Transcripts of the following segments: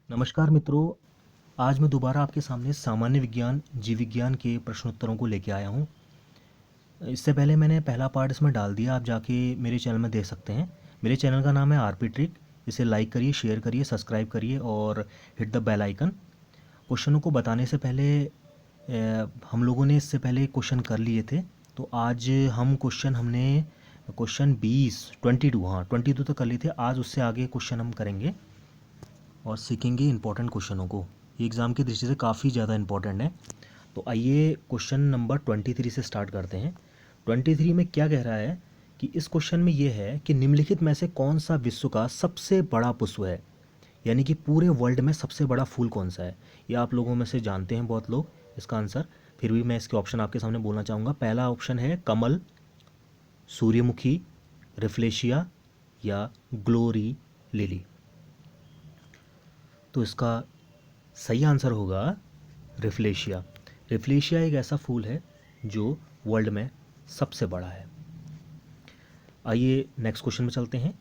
नमस्कार मित्रों, आज मैं दोबारा आपके सामने सामान्य विज्ञान, जीव विज्ञान के प्रश्नोत्तरों को लेके आया हूँ। इससे पहले मैंने पहला पार्ट इसमें डाल दिया, आप जाके मेरे चैनल में देख सकते हैं। मेरे चैनल का नाम है आरपी ट्रिक। इसे लाइक करिए, शेयर करिए, सब्सक्राइब करिए और हिट द बेल आइकन। क्वेश्चनों को बताने से पहले हम लोगों ने इससे पहले क्वेश्चन कर लिए थे, तो आज हमने क्वेश्चन 22, हाँ 22 तक कर लिए थे। आज उससे आगे क्वेश्चन हम करेंगे और सीखेंगे इंपॉर्टेंट क्वेश्चनों को। ये एग्ज़ाम की दृष्टि से काफ़ी ज़्यादा इंपॉर्टेंट है। तो आइए क्वेश्चन नंबर 23 से स्टार्ट करते हैं। 23 में क्या कह रहा है कि इस क्वेश्चन में ये है कि निम्नलिखित में से कौन सा विश्व का सबसे बड़ा पुष्प है, यानी कि पूरे वर्ल्ड में सबसे बड़ा फूल कौन सा है। ये आप लोगों में से जानते हैं बहुत लोग इसका आंसर, फिर भी मैं इसके ऑप्शन आपके सामने बोलना चाहूँगा। पहला ऑप्शन है कमल, सूर्यमुखी, रिफ्लेशिया या ग्लोरी लिली। तो इसका सही आंसर होगा रिफ्लेशिया। रिफ्लेशिया एक ऐसा फूल है जो वर्ल्ड में सबसे बड़ा है। आइए नेक्स्ट क्वेश्चन में चलते हैं।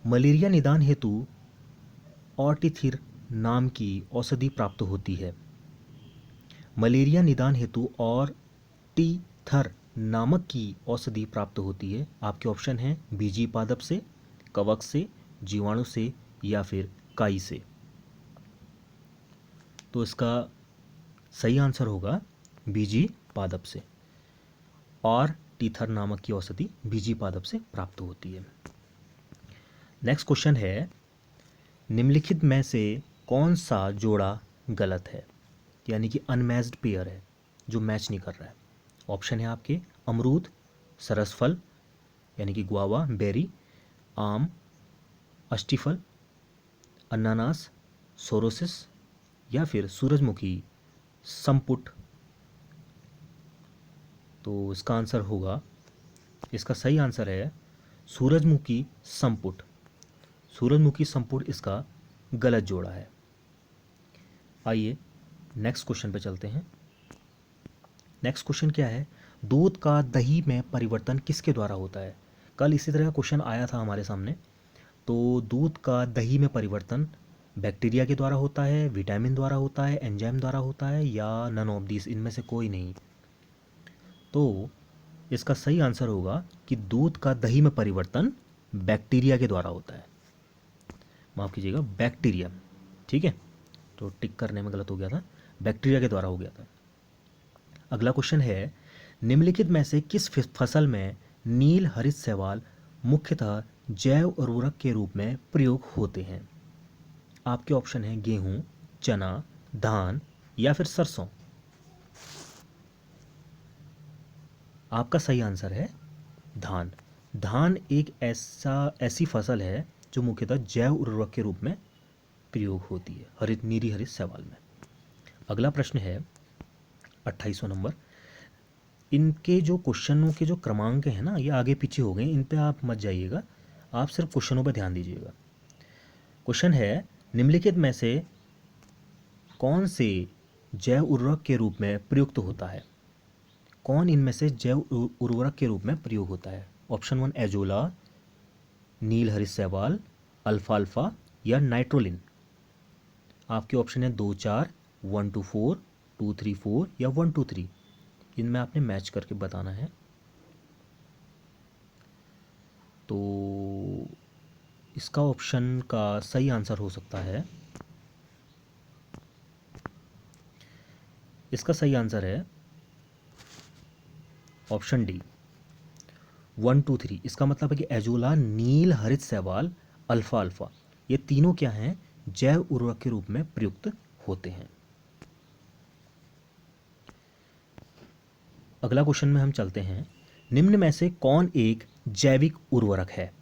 मलेरिया निदान हेतु ऑर्टिथिर नाम की औषधि प्राप्त होती है। मलेरिया निदान हेतु और टीथर नामक की औषधि प्राप्त होती है। आपके ऑप्शन हैं बीजी पादप से, कवक से, जीवाणु से या फिर काई से। तो इसका सही आंसर होगा बीजी पादप से, और टीथर नामक की औषधि बीजी पादप से प्राप्त होती है। नेक्स्ट क्वेश्चन है, निम्नलिखित में से कौन सा जोड़ा गलत है, यानी कि अनमैच्ड पेयर है, जो मैच नहीं कर रहा है। ऑप्शन है आपके अमरूद, सरसफल यानी कि गुआवा बेरी, आम, अष्टिफल, अनानास, सोरोसिस या फिर सूरजमुखी संपुट। तो इसका आंसर होगा, इसका सही आंसर है सूरजमुखी संपुट। सूरजमुखी संपुट इसका गलत जोड़ा है। आइए नेक्स्ट क्वेश्चन पे चलते हैं। नेक्स्ट क्वेश्चन क्या है, दूध का दही में परिवर्तन किसके द्वारा होता है। कल इसी तरह का क्वेश्चन आया था हमारे सामने। तो दूध का दही में परिवर्तन बैक्टीरिया के द्वारा होता है, विटामिन द्वारा होता है, एंजाइम द्वारा होता है या नन ऑफ दिस, इनमें से कोई नहीं। तो इसका सही आंसर होगा कि दूध का दही में परिवर्तन बैक्टीरिया के द्वारा होता है। माफ़ कीजिएगा, बैक्टीरिया। ठीक है, तो टिक करने में गलत हो गया था, बैक्टीरिया के द्वारा हो गया था। अगला क्वेश्चन है, निम्नलिखित में से किस फसल में नील हरित शैवाल मुख्यतः जैव उर्वरक के रूप में प्रयोग होते हैं। आपके ऑप्शन हैं गेहूं, चना, धान या फिर सरसों। आपका सही आंसर है धान। धान एक ऐसी फसल है जो मुख्यतः जैव उर्वरक के रूप में प्रयोग होती है हरित नीली हरित शैवाल में। अगला प्रश्न है 28वां नंबर। इनके जो क्वेश्चनों के जो क्रमांक हैं ना, ये आगे पीछे हो गए, इन पे आप मत जाइएगा, आप सिर्फ क्वेश्चनों पर ध्यान दीजिएगा। क्वेश्चन है, निम्नलिखित में से कौन से जैव उर्वरक के रूप में प्रयुक्त होता है। कौन इनमें से जैव उर्वरक के रूप में प्रयोग होता है। ऑप्शन 1 एजोला, नील हरित शैवाल, अल्फाल्फा या नाइट्रोलिन। आपके ऑप्शन है 2 4, 1 2 4, 2 3 4 या 1 2 3। इनमें आपने मैच करके बताना है। तो इसका ऑप्शन का सही आंसर हो सकता है, इसका सही आंसर है ऑप्शन डी 1 2 3। इसका मतलब है कि एजोला, नील हरित शैवाल, अल्फा अल्फा, ये तीनों क्या हैं, जैव उर्वरक के रूप में प्रयुक्त होते हैं। अगला क्वेश्चन में हम चलते हैं। निम्न में से कौन एक जैविक उर्वरक है।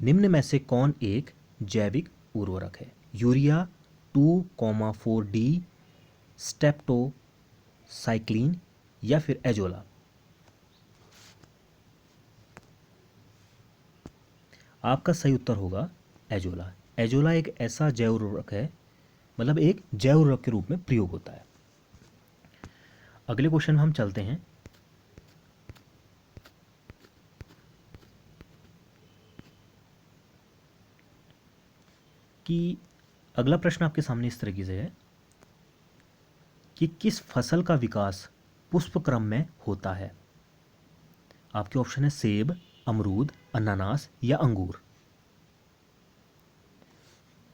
निम्न में से कौन एक जैविक उर्वरक है। यूरिया 2,4D, स्टेप्टोसाइक्लिन या फिर एजोला। आपका सही उत्तर होगा एजोला। एजोला एक ऐसा जैव उर्वरक है, मतलब एक जैव उर्वरक के रूप में प्रयोग होता है। अगले क्वेश्चन में हम चलते हैं कि अगला प्रश्न आपके सामने इस तरीके से है कि किस फसल का विकास पुष्प क्रम में होता है। आपके ऑप्शन है सेब, अमरूद, अनानास या अंगूर।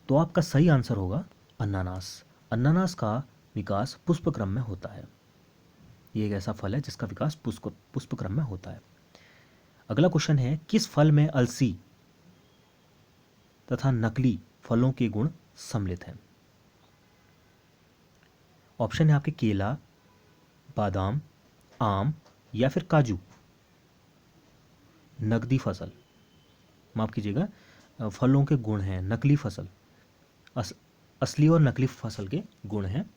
तो आपका सही आंसर होगा अनानास। अनानास का विकास पुष्प क्रम में होता है। ये एक ऐसा फल है जिसका विकास पुष्प क्रम में होता है। अगला क्वेश्चन है किस फल में अलसी तथा नकली फलों के गुण सम्मिलित हैं। ऑप्शन है आपके केला, बादाम, आम या फिर काजू। नकदी फसल, माफ कीजिएगा, फलों के गुण हैं नकली फसल, असली और नकली फसल के गुण हैं।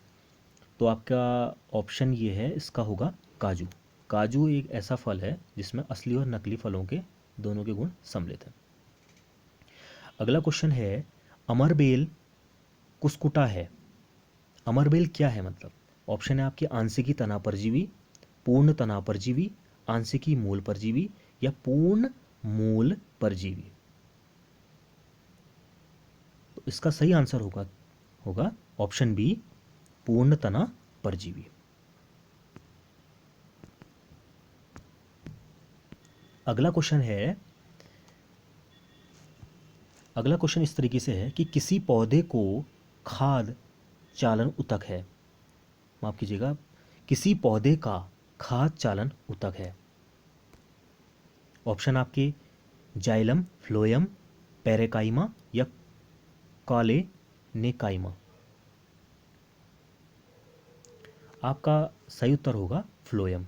तो आपका ऑप्शन ये है, इसका होगा काजू। काजू एक ऐसा फल है जिसमें असली और नकली फलों के दोनों के गुण सम्मिलित हैं। अगला क्वेश्चन है अमरबेल कुस्कुटा है। अमरबेल क्या है मतलब। ऑप्शन है आपके आंशिकी तना परजीवी, पूर्ण तना परजीवी, आंशिकी मूल परजीवी या पूर्ण मूल परजीवी। तो इसका सही आंसर होगा ऑप्शन बी, पूर्ण तना परजीवी। अगला क्वेश्चन इस तरीके से है कि किसी पौधे को खाद चालन उतक है। माफ कीजिएगा, किसी पौधे का खाद चालन उतक है। ऑप्शन आपके जाइलम, फ्लोएम, पेरेकाइमा या कॉलेनेकाइमा। आपका सही उत्तर होगा फ्लोएम।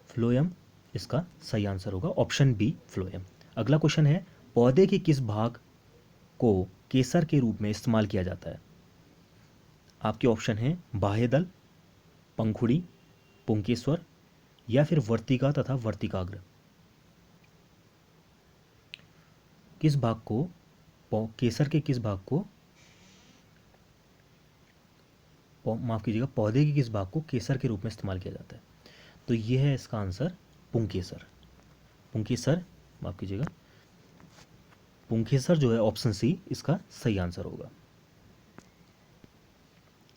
फ्लोएम इसका सही आंसर होगा, ऑप्शन बी फ्लोएम। अगला क्वेश्चन है पौधे के किस भाग को केसर के रूप में इस्तेमाल किया जाता है। आपके ऑप्शन हैं बाह्यदल, पंखुड़ी, पुंकेसर या फिर वर्तिका तथा वर्तिकाग्र। किस भाग को, केसर के किस भाग को, माफ कीजिएगा, पौधे के किस भाग को केसर के रूप में इस्तेमाल किया जाता है। तो ये है इसका आंसर पुंकेसर। पुंकेसर, माफ कीजिएगा, पुंकेसर जो है ऑप्शन सी इसका सही आंसर होगा।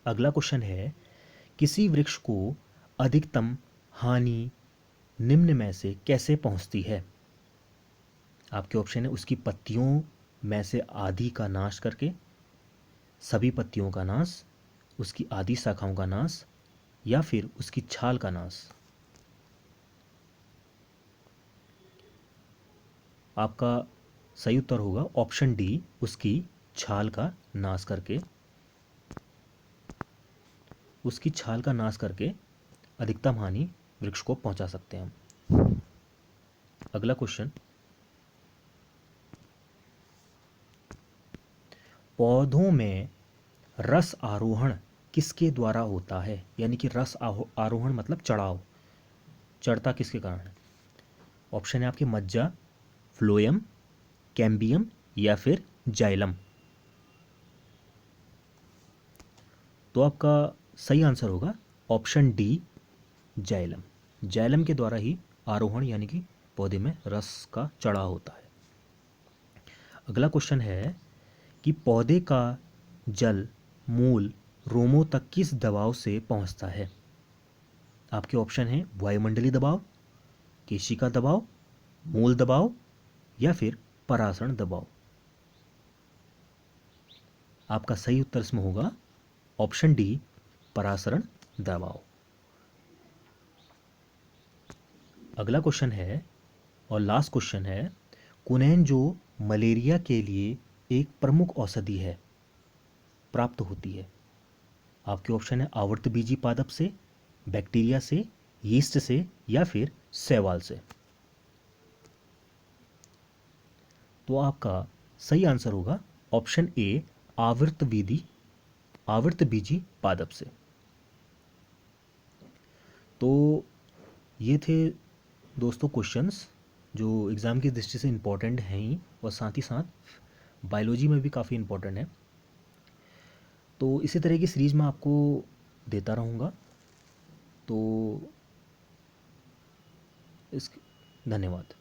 अगला क्वेश्चन है किसी वृक्ष को अधिकतम हानि निम्न में से कैसे पहुंचती है। आपके ऑप्शन है उसकी पत्तियों में से आधी का नाश करके, सभी पत्तियों का नाश, उसकी आधी शाखाओं का नाश या फिर उसकी छाल का नाश। आपका सही उत्तर होगा ऑप्शन डी, उसकी छाल का नाश करके। उसकी छाल का नाश करके अधिकतम हानि वृक्ष को पहुंचा सकते हैं हम। अगला क्वेश्चन, पौधों में रस आरोहण किसके द्वारा होता है। यानी कि रस आरोहण मतलब चढ़ाव, चढ़ता किसके कारण है। ऑप्शन है आपके मज्जा, फ्लोएम, कैम्बियम या फिर जाइलम। तो आपका सही आंसर होगा ऑप्शन डी, जाइलम। जाइलम के द्वारा ही आरोहण यानी कि पौधे में रस का चढ़ाव होता है। अगला क्वेश्चन है कि पौधे का जल मूल रोमों तक किस दबाव से पहुंचता है। आपके ऑप्शन है वायुमंडलीय दबाव, केशिका दबाव, मूल दबाव या फिर परासरण दबाव। आपका सही उत्तर इसमें होगा ऑप्शन डी, परासरण दबाव। अगला क्वेश्चन है और लास्ट क्वेश्चन है कुनैन जो मलेरिया के लिए एक प्रमुख औषधि है प्राप्त होती है। आपके ऑप्शन है आवर्तबीजी पादप से, बैक्टीरिया से, यीस्ट से या फिर शैवाल से। तो आपका सही आंसर होगा ऑप्शन ए, आवर्तबीजी पादप से। तो ये थे दोस्तों क्वेश्चंस जो एग्ज़ाम की दृष्टि से इम्पोर्टेंट हैं ही, और साथ ही साथ बायोलॉजी में भी काफ़ी इम्पोर्टेंट है। तो इसी तरह की सीरीज़ मैं आपको देता रहूँगा। तो धन्यवाद।